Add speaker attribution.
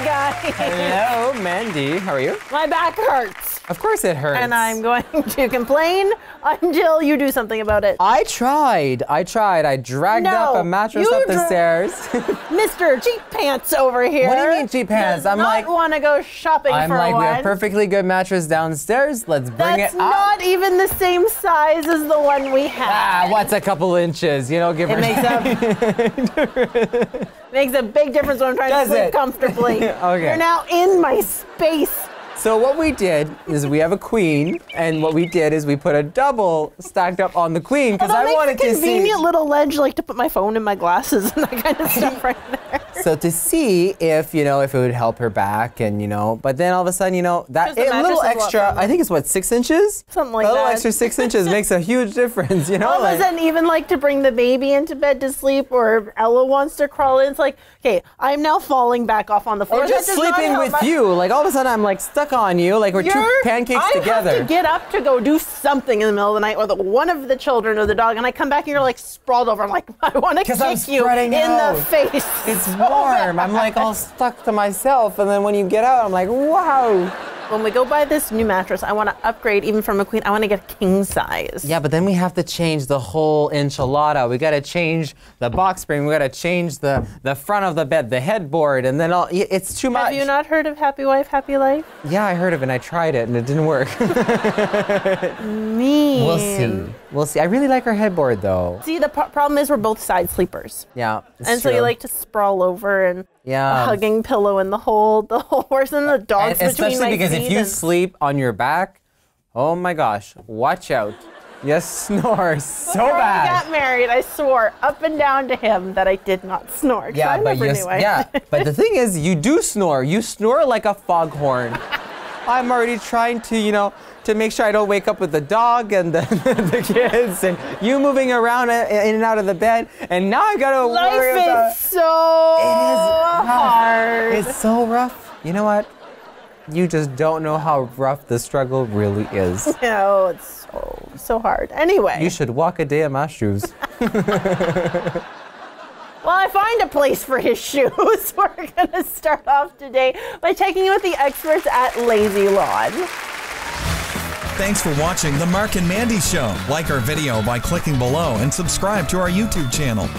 Speaker 1: guys.
Speaker 2: Hello, Mandy. How are you?
Speaker 1: My back hurts.
Speaker 2: Of course it hurts.
Speaker 1: And I'm going to complain until you do something about it.
Speaker 2: I tried. I dragged up a mattress up the stairs.
Speaker 1: Mr. Cheap Pants over here.
Speaker 2: What do you mean cheap pants?
Speaker 1: I'm like, want to go shopping for one.
Speaker 2: we have a perfectly good mattress downstairs. Let's bring it up.
Speaker 1: That's not even the same size as the one we have.
Speaker 2: Ah, what's a couple inches? You know, give or
Speaker 1: take. Makes a big difference when I'm trying to sleep comfortably.
Speaker 2: Okay.
Speaker 1: You're now in my space.
Speaker 2: So what we did is we have a queen, and what we did is we put a double stacked up on the queen because I wanted to see.
Speaker 1: Convenient little ledge, like to put my phone and my glasses and that kind of stuff right there.
Speaker 2: So to see if if it would help her back, and but then all of a sudden that a little extra. I think it's what, 6 inches?
Speaker 1: Something like that.
Speaker 2: A little extra 6 inches makes a huge difference.
Speaker 1: All of a sudden, even like to bring the baby into bed to sleep, or if Ella wants to crawl in, it's like, okay, I'm now falling back off on the floor.
Speaker 2: Or just sleeping with you. Like all of a sudden, I'm like stuck on you, like we're two pancakes together.
Speaker 1: I have to get up to go do something in the middle of the night with one of the children or the dog, and I come back and you're like sprawled over. I'm like, I want to kick you in the face.
Speaker 2: It's warm. I'm like all stuck to myself, and then when you get out, I'm like, wow.
Speaker 1: When we go buy this new mattress, I want to upgrade even from a queen. I want to get a king size.
Speaker 2: Yeah, but then we have to change the whole enchilada. We got to change the box spring. We got to change the front of the bed, the headboard, and then it's too much.
Speaker 1: Have you not heard of Happy Wife, Happy Life?
Speaker 2: Yeah, I heard of it, and I tried it, and it didn't work.
Speaker 1: Mean.
Speaker 2: We'll see. We'll see. I really like our headboard, though.
Speaker 1: See, the problem is we're both side sleepers.
Speaker 2: Yeah,
Speaker 1: and so you like to sprawl over and a hugging pillow in the whole horse and the dogs between my feet.
Speaker 2: Especially because if you sleep on your back, oh my gosh, watch out. You snore so bad.
Speaker 1: Before we got married, I swore up and down to him that I did not snore.
Speaker 2: Yeah, but but the thing is, you do snore. You snore like a foghorn. I'm already trying to, to make sure I don't wake up with the dog and the kids and you moving around in and out of the bed. And now I gotta worry about.
Speaker 1: Life is so hard.
Speaker 2: It's so rough. You know what? You just don't know how rough the struggle really is.
Speaker 1: No, it's so hard. Anyway.
Speaker 2: You should walk a day in my shoes.
Speaker 1: Well, I find a place for his shoes. We're going to start off today by checking in with the experts at Lazy Lawn.
Speaker 3: Thanks for watching The Marc and Mandy Show. Like our video by clicking below and subscribe to our YouTube channel.